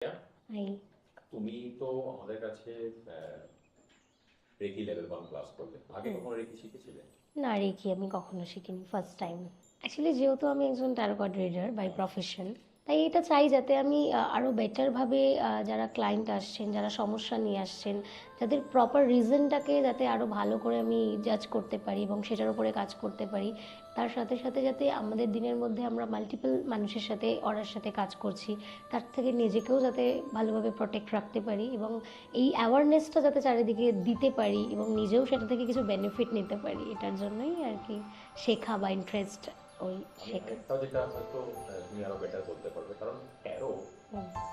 High. তুমি তো আমাদের কাছে রেকি লেভেল 1 ক্লাস করলে, আগে কখনো রেকি শিখেছিলে? না, রেকি আমি কখনো শিখিনি, ফার্স্ট টাইম। অ্যাকচুয়ালি যেহেতু আমি একজন tarot card reader by profession, তাই এটা চাই যাতে আমি আরও বেটারভাবে যারা ক্লায়েন্ট আসছেন, যারা সমস্যা নিয়ে আসছেন, তাদের প্রপার রিজনটাকে যাতে আরও ভালো করে আমি জাজ করতে পারি এবং সেটার উপরে কাজ করতে পারি। তার সাথে সাথে যাতে আমাদের দিনের মধ্যে আমরা মাল্টিপল মানুষের সাথে অরার সাথে কাজ করছি, তার থেকে নিজেকেও যাতে ভালোভাবে প্রোটেক্ট রাখতে পারি এবং এই অ্যাওয়ারনেসটা যাতে চারিদিকে দিতে পারি এবং নিজেও সেটা থেকে কিছু বেনিফিট নিতে পারি, এটার জন্যই আর কি শেখা বা ইন্টারেস্ট ওই আমি শেখা। আরেকটাও যেটা হয়তো তুমি আরো বেটার বলতে পারবে, কারণ ট্যারো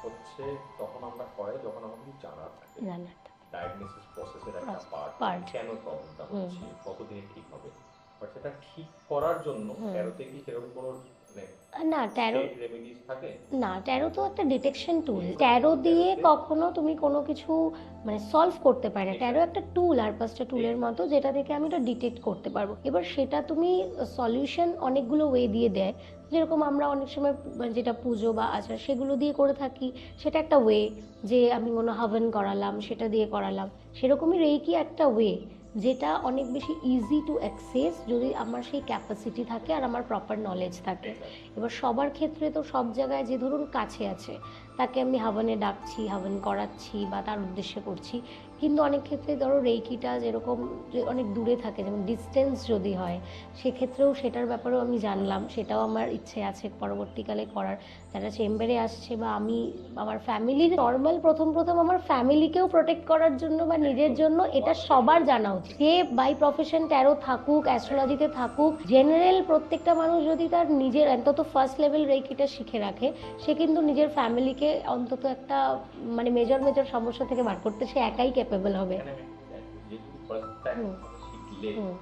হচ্ছে তখন আমরা হয় যখন আমাদের জানা থাকে, জানাটা ডায়াগনোসিস প্রসেসের একটা পার্ট, পার্ট। কেন প্রবলেমটা হচ্ছে, কতদিনে ঠিক হবে। বাট সেটা ঠিক করার জন্য ট্যারোতে কি সেরকম কোনো মানে না, ট্যারো রেমেডিস থাকে? না, ট্যারো তো একটা ডিটেকশন টুল। ট্যারো দিয়ে কখনো তুমি কোনো কিছু মানে সলভ করতে পারে না। ট্যারো একটা টুল, আর পাঁচটা টুলের মতো, যেটা থেকে আমি এটা ডিটেক্ট করতে পারবো। এবার সেটা তুমি সলিউশন অনেকগুলো ওয়ে দিয়ে দেয়, যেরকম আমরা অনেক সময় যেটা পুজো বা আচার সেগুলো দিয়ে করে থাকি, সেটা একটা ওয়ে। যে আমি কোনো হাভেন করালাম, সেটা দিয়ে করালাম। সেরকমই রেকি একটা ওয়ে, যেটা অনেক বেশি ইজি টু অ্যাক্সেস যদি আমার সেই ক্যাপাসিটি থাকে আর আমার প্রপার নলেজ থাকে। এবার সবার ক্ষেত্রে তো সব জায়গায়, যে ধরুন কাছে আছে তাকে আমি হাভানে ডাকছি, হাভান করাচ্ছি বা তার উদ্দেশ্যে করছি, কিন্তু অনেক ক্ষেত্রে ধরো রেকিটা যেরকম যে অনেক দূরে থাকে, যেমন ডিস্টেন্স যদি হয়, সেক্ষেত্রেও সেটার ব্যাপারেও আমি জানলাম, সেটাও আমার ইচ্ছে আছে পরবর্তীকালে করার। যারা চেম্বারে আসছে বা আমি আমার ফ্যামিলির নর্মাল প্রথম প্রথম আমার ফ্যামিলিকেও প্রোটেক্ট করার জন্য বা নিজের জন্য, এটা সবার জানা উচিত। যে বাই প্রফেশন ট্যারো থাকুক, অ্যাস্ট্রোলজিতে থাকুক, জেনারেল প্রত্যেকটা মানুষ যদি তার নিজের অন্তত ফার্স্ট লেভেল রেকিটা শিখে রাখে, সে কিন্তু নিজের ফ্যামিলিকে অন্তত একটা মানে মেজর মেজর সমস্যা থেকে বার করতে সে একাই ক্যাপেবল হবে। এখানে আমি যেহেতু ফার্স্ট টাইম হুম শিখলে, হুম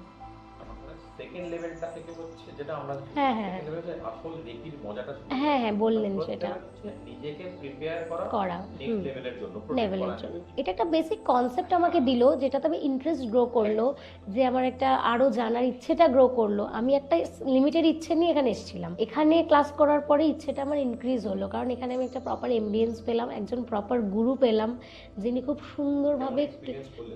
আমার মনে হয় সেকেন্ড লেভেলটা থেকে হচ্ছে যেটা আমরা হ্যাঁ হ্যাঁ সেকেন্ড লেভেলে আসল রেকির মজাটা শুরু হ্যাঁ হয়। হ্যাঁ বললেন ফার্স্ট সেটা। লেভেল হচ্ছে নিজেকে প্রিপেয়ার করা করা। নেক্সট লেভেলের জন্য, প্রোটেক্ট লেভেলের করা জন্য নিজেকে। এটা একটা বেসিক কনসেপ্ট আমাকে দিল, যেটাতে আমি ইন্টারেস্ট গ্রো করলো, যে আমার একটা আরও জানার ইচ্ছেটা গ্রো করলো। আমি একটা লিমিটেড ইচ্ছে নিয়ে এখানে এসেছিলাম, এখানে ক্লাস করার পরে ইচ্ছেটা আমার ইনক্রিজ হলো, কারণ এখানে আমি একটা প্রপার এমবিয়েন্স পেলাম, একজন প্রপার গুরু পেলাম, যিনি খুব সুন্দরভাবে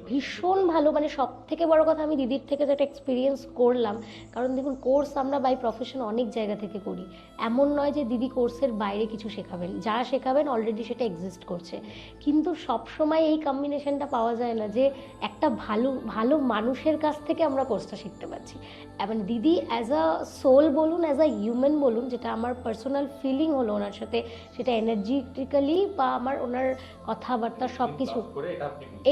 ভীষণ ভালো। মানে সব থেকে বড় কথা, আমি দিদির থেকে যেটা এক্সপিরিয়েন্স করলাম, কারণ দেখুন কোর্স আমরা বাই প্রফেশন অনেক জায়গা থেকে করি, এমন নয় যে দিদি কোর্সের বাইরে কিছু শেখাবেন, যা শেখাবেন অলরেডি সেটা এক্সিস্ট করছে। কিন্তু সবসময় এই কম্বিনেশনটা পাওয়া যায় না যে একটা ভালো ভালো মানুষের কাছ থেকে আমরা কোর্সটা শিখতে পারছি। এবং দিদি অ্যাজ আ সোল বলুন, অ্যাজ আ হিউম্যান বলুন, যেটা আমার পার্সোনাল ফিলিং হলো ওনার সাথে, সেটা এনার্জিটিক্যালি বা আমার ওনার কথাবার্তা সব কিছু,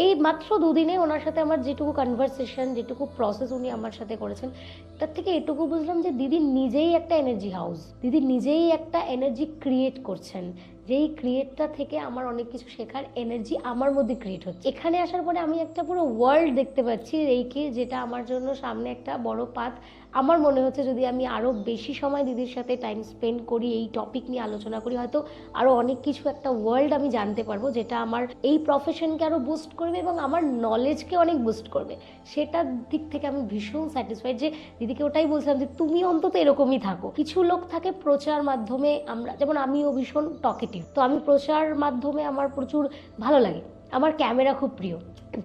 এই মাত্র দুদিনে ওনার সাথে আমার যেটুকু কনভারসেশন, যেটুকু প্রসেস উনি আমার সাথে করেছেন, তার থেকে এটুকু বুঝলাম যে দিদি নিজেই একটা এনার্জি হাউস, দিদি নিজেই একটা এনার্জি ক্রিয়েট করছেন, যেই ক্রিয়েটটা থেকে আমার অনেক কিছু শেখার এনার্জি আমার মধ্যে ক্রিয়েট হচ্ছে। এখানে আসার পরে আমি একটা পুরো ওয়ার্ল্ড দেখতে পাচ্ছি রেকি, যেটা আমার জন্য সামনে একটা বড় পাথ। আমার মনে হচ্ছে যদি আমি আরও বেশি সময় দিদির সাথে টাইম স্পেন্ড করি, এই টপিক নিয়ে আলোচনা করি, হয়তো আরও অনেক কিছু, একটা ওয়ার্ল্ড আমি জানতে পারবো, যেটা আমার এই প্রফেশনকে আরও বুস্ট করবে এবং আমার নলেজকে অনেক বুস্ট করবে। সেটার দিক থেকে আমি ভীষণ স্যাটিসফাইড, যে দিদিকে ওটাই বলছিলাম যে তুমি অন্তত এরকমই থাকো। কিছু লোক থাকে প্রচার মাধ্যমে, আমরা যেমন আমিও ভীষণ টকেটিভ, তো আমি প্রচার মাধ্যমে আমার প্রচুর ভালো লাগে, আমার ক্যামেরা খুব প্রিয়,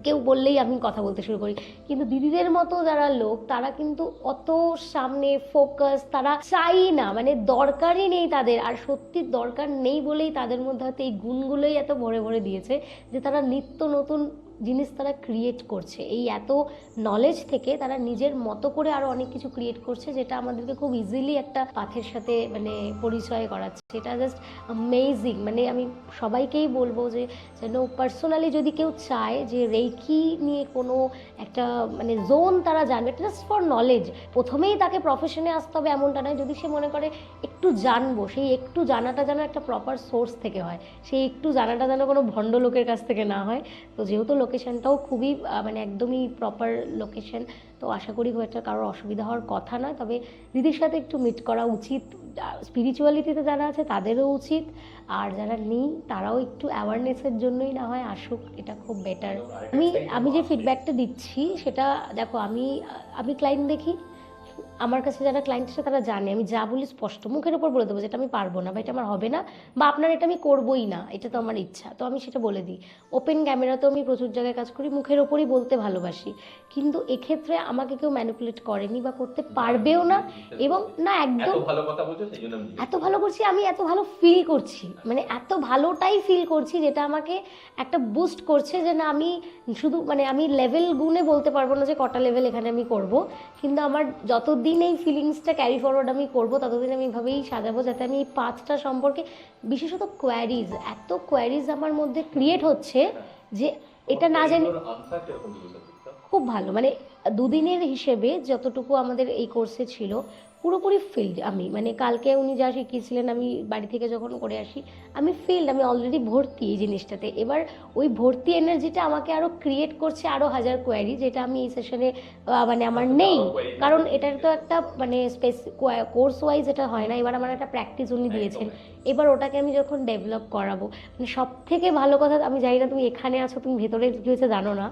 কেউ বললেই আমি কথা বলতে শুরু করি। কিন্তু দিদিদের মতো যারা লোক, তারা কিন্তু অত সামনে ফোকাস তারা চাই না, মানে দরকারই নেই তাদের, আর সত্যি দরকার নেই বলেই তাদের মধ্যে হয়তো এই গুণগুলোই এত ভরে ভরে দিয়েছে, যে তারা নিত্য নতুন জিনিস তারা ক্রিয়েট করছে। এই এত নলেজ থেকে তারা নিজের মতো করে আরও অনেক কিছু ক্রিয়েট করছে, যেটা আমাদেরকে খুব ইজিলি একটা পাথের সাথে মানে পরিচয় করাচ্ছে। এটা জাস্ট অ্যামেজিং। মানে আমি সবাইকেই বলবো যে যেন পার্সোনালি যদি কেউ চায় যে রেকি নিয়ে কোনো একটা মানে জোন তারা জানবে, জাস্ট ফর নলেজ, প্রথমেই তাকে প্রফেশনে আসতে হবে এমনটা নয়। যদি সে মনে করে একটু জানবো, সেই একটু জানাটা যেন একটা প্রপার সোর্স থেকে হয়, সেই একটু জানাটা যেন কোনো ভণ্ড লোকের কাছ থেকে না হয়। তো যেহেতু লোকেশনটাও খুবই মানে একদমই প্রপার লোকেশন, তো আশা করি খুব একটা কারোর অসুবিধা হওয়ার কথা নয়। তবে দিদির সাথে একটু মিট করা উচিত, স্পিরিচুয়ালিটিতে যারা আছে তাদেরও উচিত, আর যারা নেই তারাও একটু অ্যাওয়ারনেসের জন্যই না হয় আসুক, এটা খুব বেটার। আমি আমি যে ফিডব্যাকটা দিচ্ছি সেটা দেখো, আমি ক্লায়েন্ট দেখি, আমার কাছে যারা ক্লায়েন্ট আসে তারা জানে আমি যা বলি স্পষ্ট মুখের উপর বলে দেবো যেটা আমি পারবো না বা এটা আমার হবে না বা আপনার এটা আমি করবোই না, এটা তো আমার ইচ্ছা, তো আমি সেটা বলে দিই। ওপেন ক্যামেরাতেও আমি প্রচুর জায়গায় কাজ করি, মুখের ওপরই বলতে ভালোবাসি, কিন্তু এক্ষেত্রে আমাকে কেউ ম্যানিপুলেট করেনি বা করতে পারবেও না। এবং না, একদম এত ভালো কথা বলছো সেই জন্য আমি জিজ্ঞেস এত ভালো করছি, আমি এত ভালো ফিল করছি, মানে এত ভালোটাই ফিল করছি যেটা আমাকে একটা বুস্ট করছে যে না আমি শুধু মানে আমি লেভেল গুণে বলতে পারবো না যে কটা লেভেল এখানে আমি করব, কিন্তু আমার যতদিন এই ফিলিংসটা ক্যারি ফরওয়ার্ড আমি করব ততদিন আমি এভাবেই সাজাবো যাতে আমি এই পাঁচটা সম্পর্কে, বিশেষত কোয়ারিজ, এত কোয়ারিজ আমার মধ্যে ক্রিয়েট হচ্ছে যে এটা না জানি। আনসার কিরকম দিয়েছো? খুব ভালো, মানে দুদিনের হিসেবে যতটুকু আমাদের এই কোর্সে ছিল পুরোপুরি ফিল্ড আমি, মানে কালকে উনি যা শিখিয়েছিলেন আমি বাড়ি থেকে যখন করে আসি আমি ফিল্ড, আমি অলরেডি ভর্তি এই জিনিসটাতে। এবার ওই ভর্তি এনার্জিটা আমাকে আরও ক্রিয়েট করছে আরও হাজার কোয়ারি, যেটা আমি এই সেশনে মানে আমার নেই, কারণ এটার তো একটা মানে কোর্স ওয়াইজ এটা হয় না, এবার আমার একটা প্র্যাকটিস উনি দিয়েছেন, এবার ওটাকে আমি যখন ডেভেলপ করাবো, মানে সব থেকে ভালো কথা, আমি জানি না তুমি এখানে আছো তুমি ভেতরে কী হয়েছে জানো না,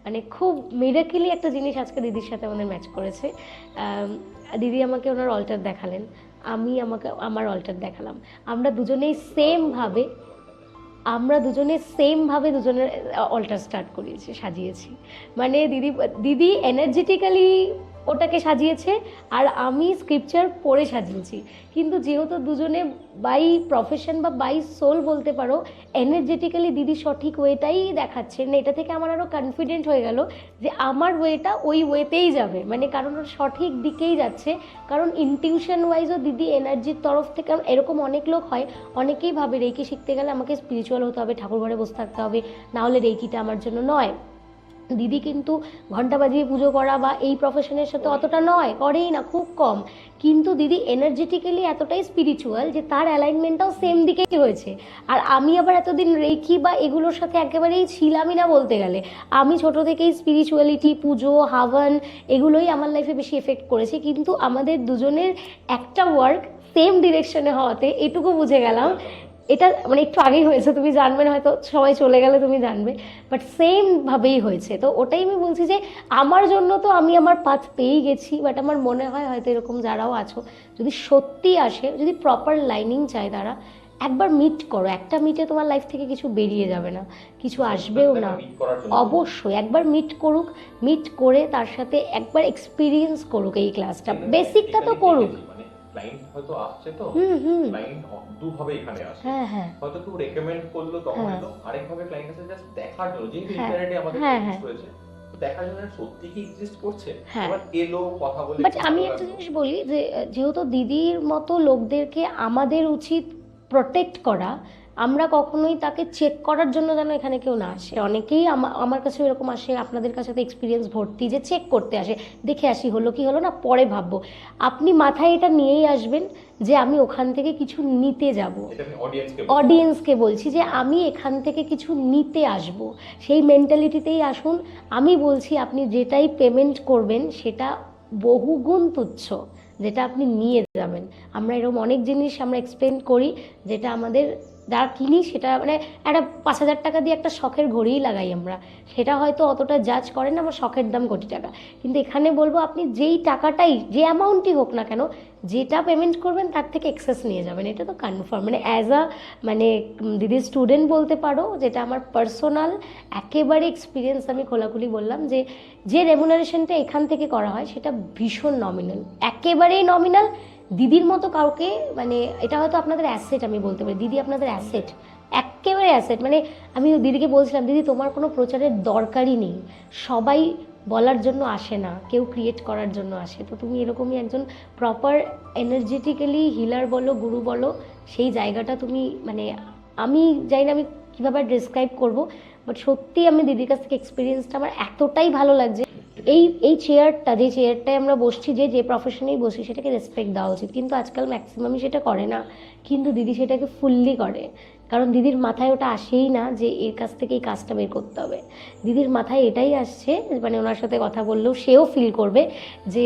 মানে খুব মিরাকেলি একটা জিনিস আজকে দিদির সাথে আমাদের ম্যাচ করেছে। দিদি আমাকে ওনার অল্টার দেখালেন, আমি আমার অল্টার দেখালাম, আমরা দুজনেই সেমভাবে দুজনের অল্টার স্টার্ট করিয়েছি, সাজিয়েছি, মানে দিদি এনার্জেটিক্যালি ওটাকে সাজিয়েছে আর আমি স্ক্রিপচার পড়ে সাজিয়েছি, কিন্তু যেহেতু দুজনে বাই প্রফেশন বা বাই সোল বলতে পারো এনার্জেটিক্যালি দিদি সঠিক ওয়েটাই দেখাচ্ছে না, এটা থেকে আমার আরও কনফিডেন্ট হয়ে গেল যে আমার ওয়েটা ওই ওয়েতেই যাবে, মানে কারণ ওর সঠিক দিকেই যাচ্ছে, কারণ ইনটিউশন ওয়াইজও দিদি এনার্জির তরফ থেকে, এরকম অনেক লোক হয়, অনেকেই ভাবে রেকি শিখতে গেলে আমাকে স্পিরিচুয়াল হতে হবে, ঠাকুর ঘরে বসে থাকতে হবে, না হলে রেকিটা আমার জন্য নয়। দিদি কিন্তু ঘন্টা বাজিয়ে পুজো করা বা এই প্রফেশনের সাথে অতটা নয়, করেই না, খুব কম, কিন্তু দিদি এনার্জেটিক্যালি এতটাই স্পিরিচুয়াল যে তার অ্যালাইনমেন্টটাও সেম দিকেই হয়েছে। আর আমি আবার এতদিন রেকি বা এগুলোর সাথে একেবারেই ছিলামই না বলতে গেলে, আমি ছোট থেকেই স্পিরিচুয়ালিটি, পুজো, হাওয়ান এগুলোই আমার লাইফে বেশি এফেক্ট করেছে, কিন্তু আমাদের দুজনের একটা ওয়ার্ক সেম ডিরেকশনে হওয়াতে এটুকু বুঝে গেলাম, এটা মানে একটু আগেই হয়েছে, তুমি জানবে না, হয়তো সবাই চলে গেলে তুমি জানবে, বাট সেমভাবেই হয়েছে। তো ওটাই আমি বলছি যে আমার জন্য তো আমি আমার পাথ পেয়েই গেছি, বাট আমার মনে হয় হয়তো এরকম যারাও আছো যদি সত্যি আসে, যদি প্রপার লাইনিং চায় তারা একবার মিট করো, একটা মিটে তোমার লাইফ থেকে কিছু বেরিয়ে যাবে না, কিছু আসবেও না, অবশ্যই একবার মিট করুক, মিট করে তার সাথে একবার এক্সপিরিয়েন্স করুক এই ক্লাসটা, বেসিকটা তো করুক। ক্লায়েন্ট হয়তো আসছে, তো হুম ক্লায়েন্ট দুভাবে এখানে আসে, হ্যাঁ হয়তো কেউ রেকমেন্ড করলো তখন এলো, আরেকভাবে ক্লায়েন্ট আছে জাস্ট দেখার জন্য, যেহেতু হ্যাঁ, ইন্টারনেটে আমাদের হ্যাঁ, এক্সিস্ট হয়েছে, তো দেখার জন্য সত্যি কি এক্সিস্ট করছে, হ্যাঁ। এবার এলো কথা বলে। বাট আমি একটা জিনিস বলি যে যেহেতু দিদির মতো লোকদেরকে আমাদের উচিত প্রোটেক্ট করা, আমরা কখনোই তাকে চেক করার জন্য যেন এখানে কেউ না আসে, অনেকেই আমার কাছে এরকম আসে, আপনাদের কাছে তো এক্সপিরিয়েন্স ভর্তি যে চেক করতে আসে, দেখে আসি হলো কি হলো না পরে ভাববো, আপনি মাথায় এটা নিয়েই আসবেন যে আমি ওখান থেকে কিছু নিতে যাব, অডিয়েন্সকে বলছি যে আমি এখান থেকে কিছু নিতে আসব, সেই মেন্টালিটিতেই আসুন। আমি বলছি আপনি যেটাই পেমেন্ট করবেন সেটা বহুগুণ তুচ্ছ যেটা আপনি নিয়ে যাবেন। আমরা এরকম অনেক জিনিস আমরা এক্সপ্লেন করি যেটা আমাদের যারা কিনি সেটা মানে একটা 5,000 টাকা দিয়ে একটা শখের ঘড়িই লাগাই আমরা, সেটা হয়তো অতটা জাজ করেন না, আমার শখের দাম কোটি টাকা, কিন্তু এখানে বলবো আপনি যেই টাকাটাই যে অ্যামাউন্টই হোক না কেন যেটা পেমেন্ট করবেন তার থেকে এক্সেস নিয়ে যাবেন, এটা তো কনফার্ম, মানে অ্যাজ আ মানে দিদির স্টুডেন্ট বলতে পারো, যেটা আমার পার্সোনাল একেবারে এক্সপিরিয়েন্স, আমি খোলাখুলি বললাম যে যে রেমুনারেশনটা এখান থেকে করা হয় সেটা ভীষণ নমিনাল, একেবারেই নমিনাল। দিদির মতো কাউকে মানে এটা হয়তো আপনাদের অ্যাসেট, আমি বলতে পারি দিদি আপনাদের অ্যাসেট, একেবারে অ্যাসেট, মানে আমি দিদিকে বলছিলাম দিদি তোমার কোনো প্রচারের দরকারই নেই, সবাই বলার জন্য আসে না, কেউ ক্রিয়েট করার জন্য আসে, তো তুমি এরকমই একজন প্রপার এনার্জেটিক্যালি হিলার বলো, গুরু বলো, সেই জায়গাটা তুমি মানে আমি জানি না আমি কীভাবে ডিসক্রাইব করবো, বাট সত্যি আমি দিদির কাছ থেকে এক্সপিরিয়েন্সটা আমার এতটাই ভালো লাগছে। এই চেয়ারটা, যে চেয়ারটায় আমরা বসছি, যে প্রফেশনেই বসি সেটাকে রেসপেক্ট দেওয়া উচিত, কিন্তু আজকাল ম্যাক্সিমামই সেটা করে না, কিন্তু দিদি সেটাকে ফুললি করে, কারণ দিদির মাথায় ওটা আসেই না যে এর কাছ থেকে এই কাজটা বের করতে হবে, দিদির মাথায় এটাই আসছে মানে ওনার সাথে কথা বললেও সেও ফিল করবে যে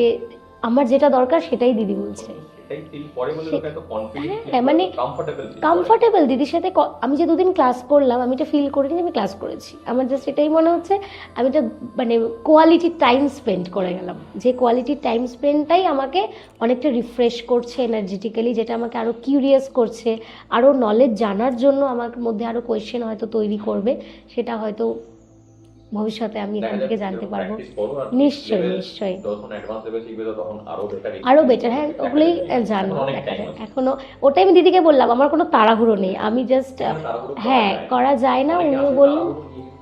আমার যেটা দরকার সেটাই দিদি বলছে। সেটাই ফিল করে বলে লোকে এত কনফিডেন্ট হ্যাঁ, মানে কমফোর্টেবল কমফোর্টেবল দিদির সাথে আমি যে দুদিন ক্লাস করলাম আমি এটা ফিল করিনি যে আমি ক্লাস করেছি। আমার জাস্ট এটাই মনে হচ্ছে আমি একটা মানে কোয়ালিটি টাইম স্পেন্ড করে গেলাম, যে কোয়ালিটি টাইম স্পেন্ডটাই আমাকে অনেকটা রিফ্রেশ করছে এনার্জেটিক্যালি, যেটা আমাকে আরও কিউরিয়াস করছে, আরও নলেজ জানার জন্য আমার মধ্যে আরও কোয়েশ্চেন হয়তো তৈরি করবে, সেটা হয়তো ভবিষ্যতে আমি এখান থেকে জানতে পারবো। নিশ্চয়ই নিশ্চয়ই যখন অ্যাডভান্স লেভেল শিখবে তো তখন আরো বেটার আরও বেটার, হ্যাঁ ওগুলোই জানবো, দেখা যায়। এখনো ওটাই আমি দিদিকে বললাম আমার কোনো তাড়াহুড়ো নেই, আমি জাস্ট হ্যাঁ করা যায় না, উনিও বললেন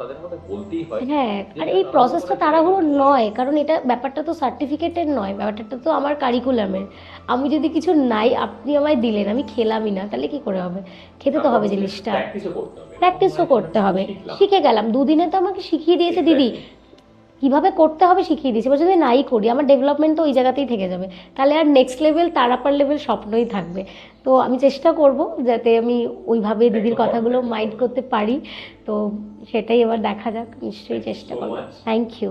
তাদের মধ্যে বলতেই হয়। হ্যাঁ। আর এই প্রসেসটা তাড়াহুড়ো নয়, কারণ এটা ব্যাপারটা তো সার্টিফিকেটের নয়, ব্যাপারটা তো আমার কারিকুলামের। আমি যদি কিছু নাই আপনি আমায় দিলেন আমি খেলামই না, তাহলে কি করে হবে? খেতে তো হবে জিনিসটা, প্র্যাকটিসও করতে হবে। শিখে গেলাম দুদিনে, তো আমাকে শিখিয়ে দিয়েছে দিদি কিভাবে করতে হবে, শিখিয়ে দিয়েছে। এবার যদি নাই করি আমার ডেভেলপমেন্ট তো ওই জায়গাতেই থেকে যাবে, তাহলে আর নেক্সট লেভেল তার আপার লেভেল স্বপ্নই থাকবে। তো আমি চেষ্টা করব যাতে আমি ওইভাবে দিদির কথাগুলো মাইন্ড করতে পারি, তো সেটাই এবার দেখা যাক, নিশ্চয়ই চেষ্টা করবো। Thank you.